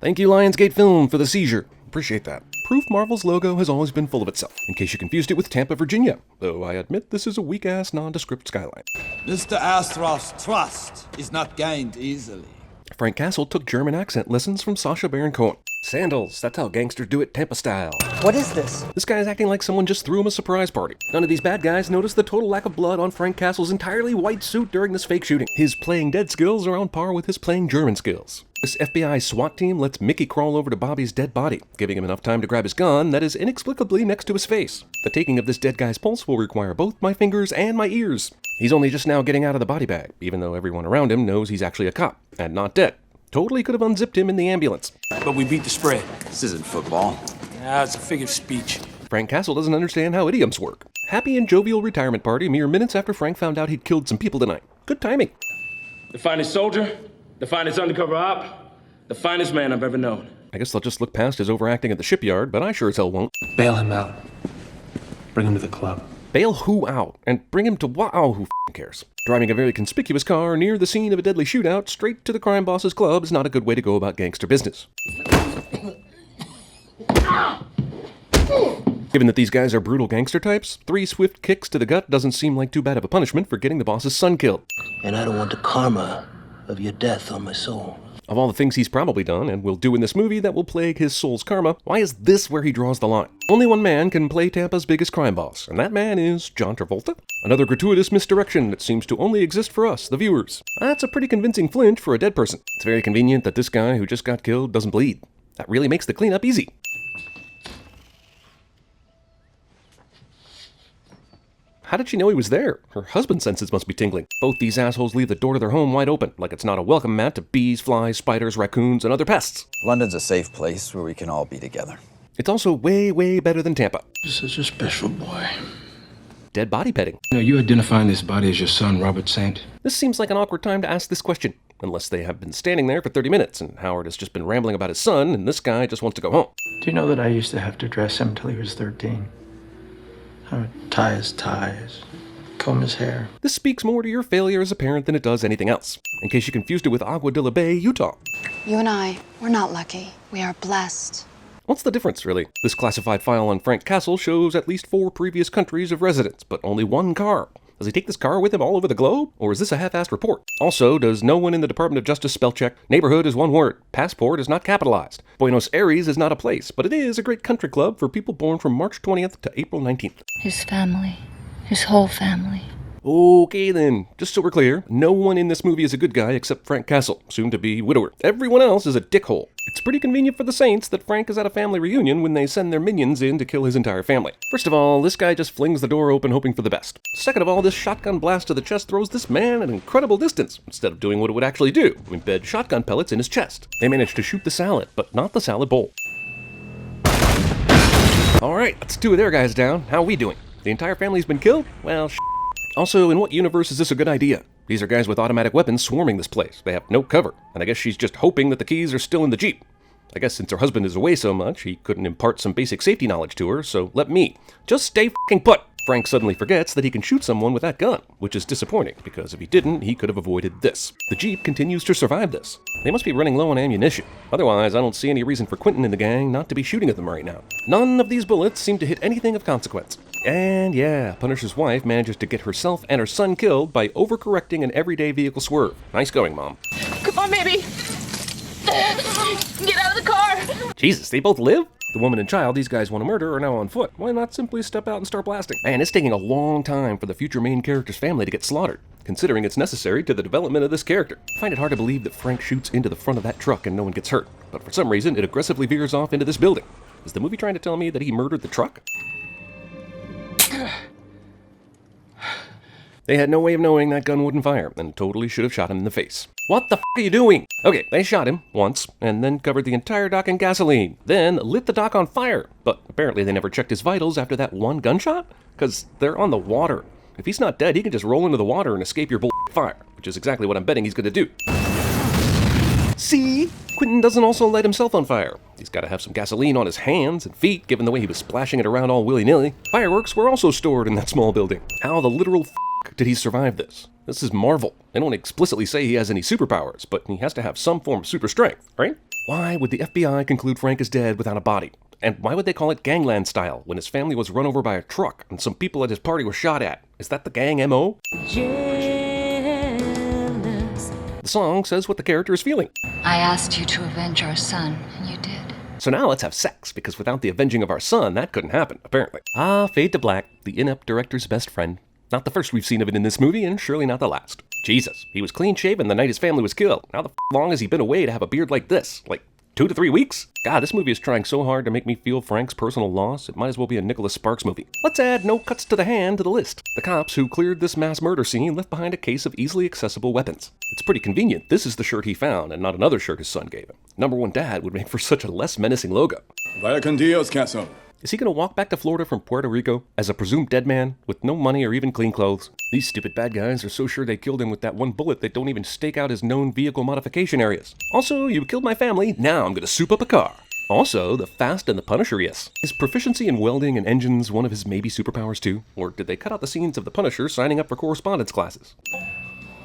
Thank you, Lionsgate Film, for the seizure. Appreciate that. Proof Marvel's logo has always been full of itself, in case you confused it with Tampa, Virginia. Though I admit this is a weak-ass, nondescript skyline. Mr. Astroff's trust is not gained easily. Frank Castle took German accent lessons from Sacha Baron Cohen. Sandals, that's how gangsters do it Tampa style. What is this? This guy is acting like someone just threw him a surprise party. None of these bad guys noticed the total lack of blood on Frank Castle's entirely white suit during this fake shooting. His playing dead skills are on par with his playing German skills. This FBI SWAT team lets Mickey crawl over to Bobby's dead body, giving him enough time to grab his gun that is inexplicably next to his face. The taking of this dead guy's pulse will require both my fingers and my ears. He's only just now getting out of the body bag, even though everyone around him knows he's actually a cop, and not dead. Totally could have unzipped him in the ambulance. But we beat the spread. This isn't football. Yeah, it's a figure of speech. Frank Castle doesn't understand how idioms work. Happy and jovial retirement party mere minutes after Frank found out he'd killed some people tonight. Good timing. The finest soldier, the finest undercover op, the finest man I've ever known. I guess they'll just look past his overacting at the shipyard, but I sure as hell won't. Bail him out. Bring him to the club. Bail who out? And bring him to what? Oh, who f***ing cares? Driving a very conspicuous car near the scene of a deadly shootout straight to the crime boss's club is not a good way to go about gangster business. Given that these guys are brutal gangster types, 3 swift kicks to the gut doesn't seem like too bad of a punishment for getting the boss's son killed. And I don't want the karma of your death on my soul. Of all the things he's probably done and will do in this movie that will plague his soul's karma, why is this where he draws the line? Only one man can play Tampa's biggest crime boss, and that man is John Travolta. Another gratuitous misdirection that seems to only exist for us, the viewers. That's a pretty convincing flinch for a dead person. It's very convenient that this guy who just got killed doesn't bleed. That really makes the cleanup easy. How did she know he was there? Her husband's senses must be tingling. Both these assholes leave the door to their home wide open, like it's not a welcome mat to bees, flies, spiders, raccoons, and other pests. London's a safe place where we can all be together. It's also way, way better than Tampa. You're such a special boy. Dead body petting. You identifying this body as your son, Robert Saint? This seems like an awkward time to ask this question, unless they have been standing there for 30 minutes, and Howard has just been rambling about his son, and this guy just wants to go home. Do you know that I used to have to dress him till he was 13? I would tie his ties, comb his hair. This speaks more to your failure as a parent than it does anything else. In case you confused it with Agua de la Bay, Utah. You and I, we're not lucky. We are blessed. What's the difference, really? This classified file on Frank Castle shows at least 4 previous countries of residence, but only 1 car. Does he take this car with him all over the globe? Or is this a half-assed report? Also, does no one in the Department of Justice spell check? Neighborhood is 1 word. Passport is not capitalized. Buenos Aires is not a place, but it is a great country club for people born from March 20th to April 19th. His family. His whole family. Okay then, just so we're clear, no one in this movie is a good guy except Frank Castle, soon to be widower. Everyone else is a dickhole. It's pretty convenient for the Saints that Frank is at a family reunion when they send their minions in to kill his entire family. First of all, this guy just flings the door open hoping for the best. Second of all, this shotgun blast to the chest throws this man an incredible distance, instead of doing what it would actually do, embed shotgun pellets in his chest. They managed to shoot the salad, but not the salad bowl. Alright, that's 2 of their guys down. How are we doing? The entire family's been killed? Well, Also, in what universe is this a good idea? These are guys with automatic weapons swarming this place. They have no cover, and I guess she's just hoping that the keys are still in the Jeep. I guess since her husband is away so much, he couldn't impart some basic safety knowledge to her, so let me. Just stay f***ing put! Frank suddenly forgets that he can shoot someone with that gun, which is disappointing, because if he didn't, he could have avoided this. The Jeep continues to survive this. They must be running low on ammunition. Otherwise, I don't see any reason for Quentin and the gang not to be shooting at them right now. None of these bullets seem to hit anything of consequence. And yeah, Punisher's wife manages to get herself and her son killed by overcorrecting an everyday vehicle swerve. Nice going, Mom. Come on, baby. Get out of the car. Jesus, they both live? The woman and child these guys want to murder are now on foot. Why not simply step out and start blasting? Man, it's taking a long time for the future main character's family to get slaughtered, considering it's necessary to the development of this character. I find it hard to believe that Frank shoots into the front of that truck and no one gets hurt, but for some reason it aggressively veers off into this building. Is the movie trying to tell me that he murdered the truck? They had no way of knowing that gun wouldn't fire, and totally should have shot him in the face. What the f*** are you doing? Okay, they shot him once, and then covered the entire dock in gasoline, then lit the dock on fire. But apparently they never checked his vitals after that 1 gunshot? Because they're on the water. If he's not dead, he can just roll into the water and escape your fire, which is exactly what I'm betting he's gonna do. See? Quentin doesn't also light himself on fire. He's got to have some gasoline on his hands and feet, given the way he was splashing it around all willy-nilly. Fireworks were also stored in that small building. How the literal f*** did he survive this? This is Marvel. They don't explicitly say he has any superpowers, but he has to have some form of super strength, right? Why would the FBI conclude Frank is dead without a body? And why would they call it gangland style when his family was run over by a truck and some people at his party were shot at? Is that the gang MO? The song says what the character is feeling. I asked you to avenge our son, and you did. So now let's have sex, because without the avenging of our son, that couldn't happen, apparently. Ah, fade to black, the inept director's best friend. Not the first we've seen of it in this movie, and surely not the last. Jesus, he was clean-shaven the night his family was killed. How the long has he been away to have a beard like this? Like 2 to 3 weeks? God, this movie is trying so hard to make me feel Frank's personal loss, it might as well be a Nicholas Sparks movie. Let's add no cuts to the hand to the list. The cops who cleared this mass murder scene left behind a case of easily accessible weapons. It's pretty convenient this is the shirt he found and not another shirt his son gave him. Number one dad would make for such a less menacing logo. Vaya con Dios, Castle. Is he gonna walk back to Florida from Puerto Rico as a presumed dead man with no money or even clean clothes? These stupid bad guys are so sure they killed him with that one bullet they don't even stake out his known vehicle modification areas. Also, you killed my family, now I'm gonna soup up a car. Also, the Fast and the Punisher, yes. Is proficiency in welding and engines one of his maybe superpowers too? Or did they cut out the scenes of the Punisher signing up for correspondence classes?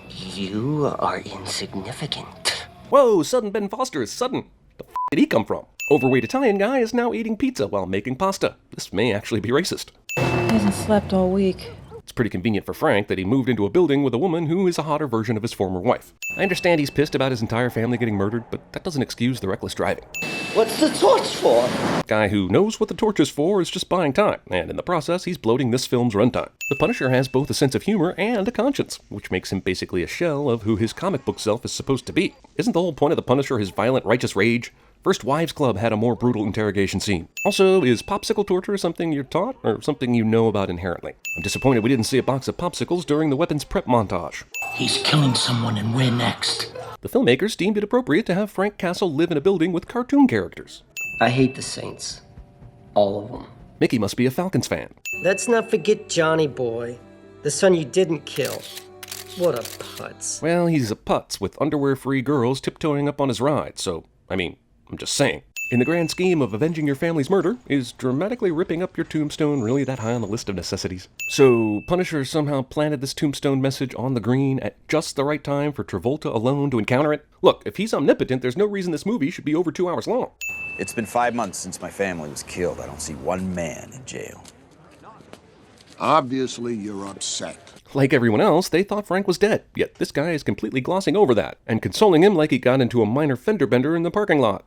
You are insignificant. Whoa, sudden Ben Foster is sudden. The f did he come from? Overweight Italian guy is now eating pizza while making pasta. This may actually be racist. He hasn't slept all week. It's pretty convenient for Frank that he moved into a building with a woman who is a hotter version of his former wife. I understand he's pissed about his entire family getting murdered, but that doesn't excuse the reckless driving. What's the torch for? Guy who knows what the torch is for is just buying time, and in the process, he's bloating this film's runtime. The Punisher has both a sense of humor and a conscience, which makes him basically a shell of who his comic book self is supposed to be. Isn't the whole point of the Punisher his violent, righteous rage? First Wives Club had a more brutal interrogation scene. Also, is popsicle torture something you're taught, or something you know about inherently? I'm disappointed we didn't see a box of popsicles during the weapons prep montage. He's killing someone, and we're next. The filmmakers deemed it appropriate to have Frank Castle live in a building with cartoon characters. I hate the Saints. All of them. Mickey must be a Falcons fan. Let's not forget Johnny Boy, the son you didn't kill. What a putz. Well, he's a putz with underwear-free girls tiptoeing up on his ride, so, I mean, I'm just saying. In the grand scheme of avenging your family's murder, is dramatically ripping up your tombstone really that high on the list of necessities? So, Punisher somehow planted this tombstone message on the green at just the right time for Travolta alone to encounter it? Look, if he's omnipotent, there's no reason this movie should be over 2 hours long. It's been 5 months since my family was killed. I don't see one man in jail. Obviously, you're upset. Like everyone else, they thought Frank was dead, yet this guy is completely glossing over that, and consoling him like he got into a minor fender bender in the parking lot.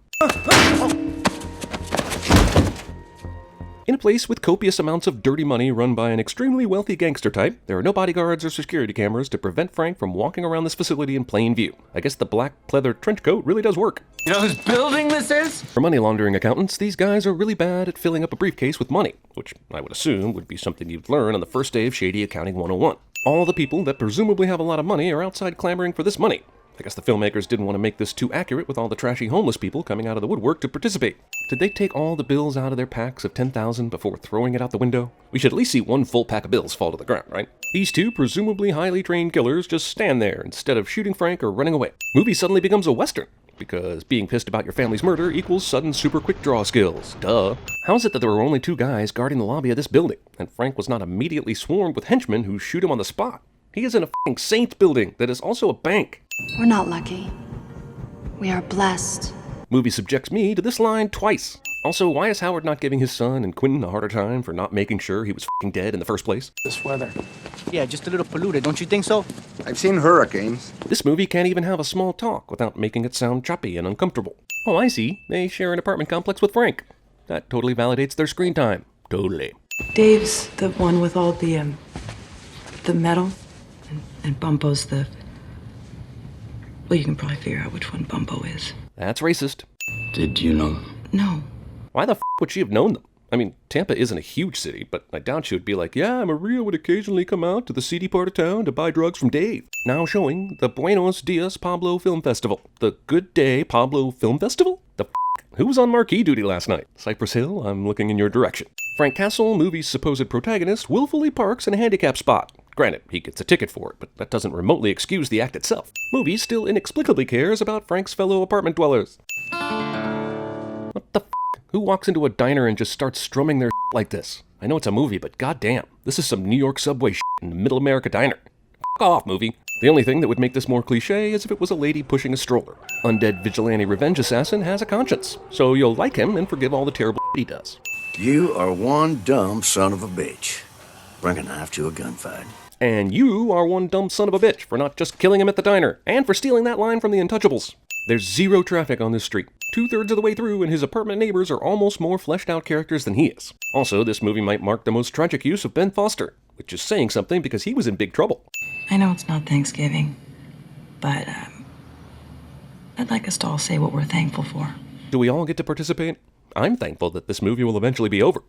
In a place with copious amounts of dirty money run by an extremely wealthy gangster type, there are no bodyguards or security cameras to prevent Frank from walking around this facility in plain view. I guess the black pleather trench coat really does work. You know whose building this is? For money laundering accountants, these guys are really bad at filling up a briefcase with money, which I would assume would be something you'd learn on the first day of Shady Accounting 101. All the people that presumably have a lot of money are outside clamoring for this money. I guess the filmmakers didn't want to make this too accurate with all the trashy homeless people coming out of the woodwork to participate. Did they take all the bills out of their packs of 10,000 before throwing it out the window? We should at least see one full pack of bills fall to the ground, right? These two presumably highly trained killers just stand there instead of shooting Frank or running away. Movie suddenly becomes a western, because being pissed about your family's murder equals sudden super quick draw skills. Duh. How is it that there were only 2 guys guarding the lobby of this building, and Frank was not immediately swarmed with henchmen who shoot him on the spot? He is in a f***ing Saints building that is also a bank. We're not lucky. We are blessed. Movie subjects me to this line twice. Also, why is Howard not giving his son and Quentin a harder time for not making sure he was f***ing dead in the first place? This weather. Yeah, just a little polluted, don't you think so? I've seen hurricanes. This movie can't even have a small talk without making it sound choppy and uncomfortable. Oh, I see. They share an apartment complex with Frank. That totally validates their screen time. Totally. Dave's the one with all the metal, and Bumpo's the... Well, you can probably figure out which one Bumpo is. That's racist. Did you know? No. Why the f*** would she have known them? I mean, Tampa isn't a huge city, but I doubt she would be like, yeah, Maria would occasionally come out to the seedy part of town to buy drugs from Dave. Now showing the Buenos Dias Pablo Film Festival. The Good Day Pablo Film Festival? The f***? Who was on marquee duty last night? Cypress Hill, I'm looking in your direction. Frank Castle, movie's supposed protagonist, willfully parks in a handicap spot. Granted, he gets a ticket for it, but that doesn't remotely excuse the act itself. Movie still inexplicably cares about Frank's fellow apartment dwellers. What the f***? Who walks into a diner and just starts strumming their like this? I know it's a movie, but goddamn, this is some New York subway in the Middle America diner. F*** off, movie. The only thing that would make this more cliche is if it was a lady pushing a stroller. Undead vigilante revenge assassin has a conscience, so you'll like him and forgive all the terrible he does. You are one dumb son of a bitch. Bring a knife to a gunfight. And you are one dumb son of a bitch for not just killing him at the diner, and for stealing that line from the Untouchables. There's zero traffic on this street. 2/3 of the way through, and his apartment neighbors are almost more fleshed out characters than he is. Also, this movie might mark the most tragic use of Ben Foster, which is saying something because he was in big trouble. I know it's not Thanksgiving, but I'd like us to all say what we're thankful for. Do we all get to participate? I'm thankful that this movie will eventually be over.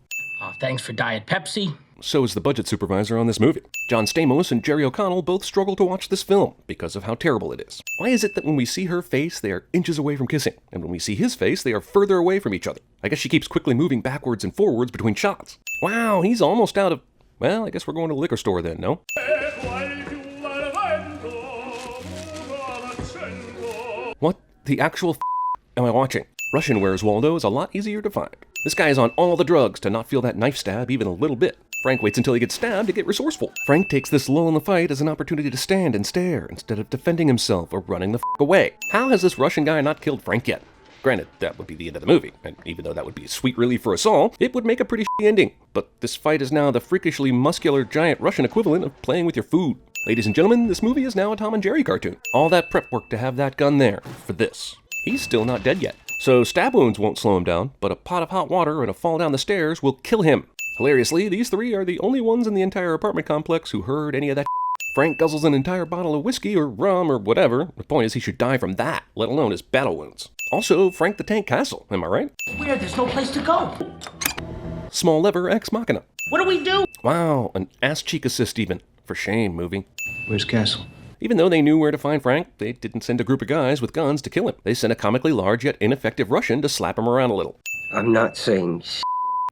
Thanks for Diet Pepsi. So is the budget supervisor on this movie. John Stamos and Jerry O'Connell both struggle to watch this film because of how terrible it is. Why is it that when we see her face, they are inches away from kissing, and when we see his face, they are further away from each other? I guess she keeps quickly moving backwards and forwards between shots. Wow, he's almost out of... Well, I guess we're going to the liquor store then, no? What the actual am I watching? Russian Where's Waldo is a lot easier to find. This guy is on all the drugs to not feel that knife stab even a little bit. Frank waits until he gets stabbed to get resourceful. Frank takes this lull in the fight as an opportunity to stand and stare instead of defending himself or running the away. How has this Russian guy not killed Frank yet? Granted, that would be the end of the movie, and even though that would be a sweet relief for us all, it would make a pretty shitty ending. But this fight is now the freakishly muscular giant Russian equivalent of playing with your food. Ladies and gentlemen, this movie is now a Tom and Jerry cartoon. All that prep work to have that gun there for this. He's still not dead yet. So stab wounds won't slow him down, but a pot of hot water and a fall down the stairs will kill him. Hilariously, these three are the only ones in the entire apartment complex who heard any of that. Frank guzzles an entire bottle of whiskey or rum or whatever. The point is he should die from that, let alone his battle wounds. Also, Frank the Tank Castle, am I right? Where? There's no place to go. Small lever ex machina. What do we do? Wow, an ass cheek assist even. For shame, movie. Where's Castle? Even though they knew where to find Frank, they didn't send a group of guys with guns to kill him. They sent a comically large yet ineffective Russian to slap him around a little. I'm not saying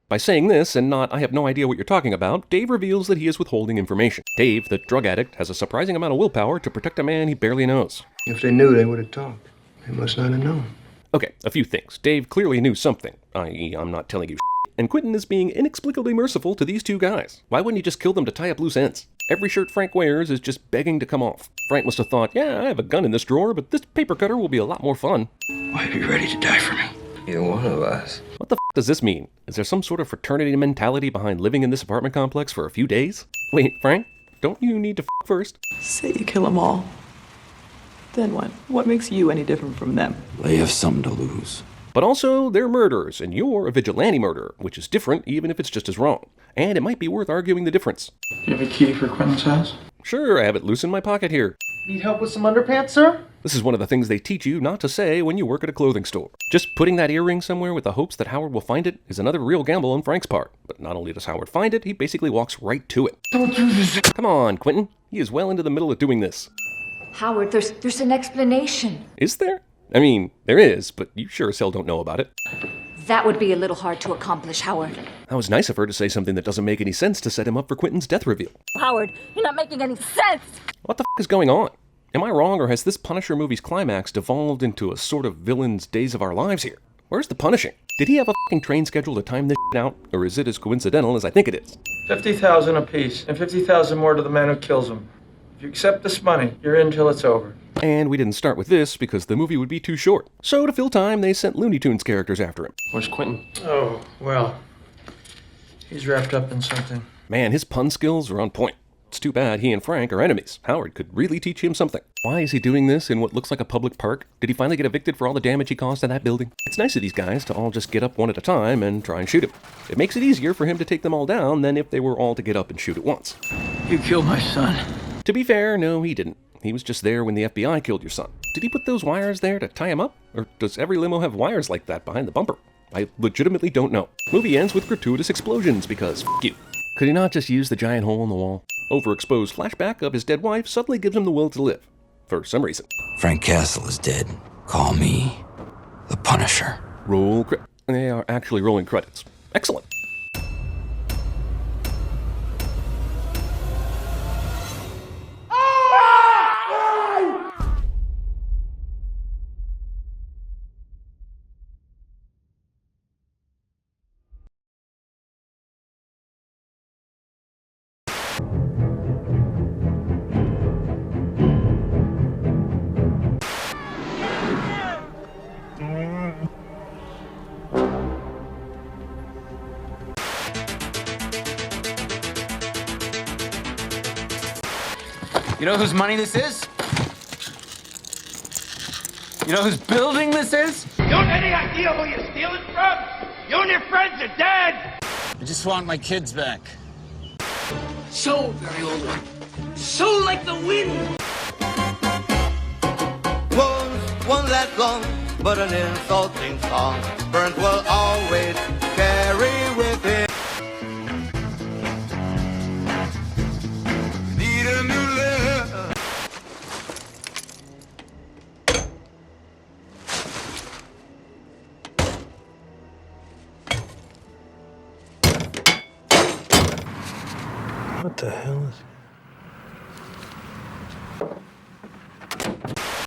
By saying this, and not I have no idea what you're talking about, Dave reveals that he is withholding information. Dave, the drug addict, has a surprising amount of willpower to protect a man he barely knows. If they knew, they would have talked. They must not have known. Okay, a few things. Dave clearly knew something, i.e. I'm not telling you and Quentin is being inexplicably merciful to these two guys. Why wouldn't you just kill them to tie up loose ends? Every shirt Frank wears is just begging to come off. Frank must have thought, yeah, I have a gun in this drawer, but this paper cutter will be a lot more fun. Why are you ready to die for me? you're one of us. What the f does this mean? Is there some sort of fraternity mentality behind living in this apartment complex for a few days? Wait, Frank, don't you need to f first? Say you kill them all. Then what? What makes you any different from them? They have something to lose. But also, they're murderers, and you're a vigilante murderer, which is different even if it's just as wrong. And it might be worth arguing the difference. You have a key for Quentin's house? Sure, I have it loose in my pocket here. Need help with some underpants, sir? This is one of the things they teach you not to say when you work at a clothing store. Just putting that earring somewhere with the hopes that Howard will find it is another real gamble on Frank's part. But not only does Howard find it, he basically walks right to it. Don't do this. Come on, Quentin. He is well into the middle of doing this. Howard, there's an explanation. Is there? I mean, there is, but you sure as hell don't know about it. That would be a little hard to accomplish, Howard. That was nice of her to say something that doesn't make any sense to set him up for Quentin's death reveal. Howard, you're not making any sense! What the f is going on? Am I wrong, or has this Punisher movie's climax devolved into a sort of villain's Days of Our Lives here? Where's the punishing? Did he have a f***ing train schedule to time this shit out, or is it as coincidental as I think it is? 50,000 apiece, and 50,000 more to the man who kills him. If you accept this money, you're in till it's over. And we didn't start with this because the movie would be too short. So to fill time, they sent Looney Tunes characters after him. Where's Quentin? Oh, well, he's wrapped up in something. Man, his pun skills are on point. It's too bad he and Frank are enemies. Howard could really teach him something. Why is he doing this in what looks like a public park? Did he finally get evicted for all the damage he caused to that building? It's nice of these guys to all just get up one at a time and try and shoot him. It makes it easier for him to take them all down than if they were all to get up and shoot at once. You killed my son. To be fair, no, he didn't. He was just there when the FBI killed your son. Did he put those wires there to tie him up? Or does every limo have wires like that behind the bumper? I legitimately don't know. Movie ends with gratuitous explosions because f*** you. Could he not just use the giant hole in the wall? Overexposed flashback of his dead wife suddenly gives him the will to live. For some reason. Frank Castle is dead. Call me the Punisher. Roll They are actually rolling credits. Excellent. You know whose money this is? You know whose building this is? You have any idea who you're stealing from? You and your friends are dead! I just want my kids back. So very old one. So like the wind! Wounds won't last long, but an insulting song burns will always carry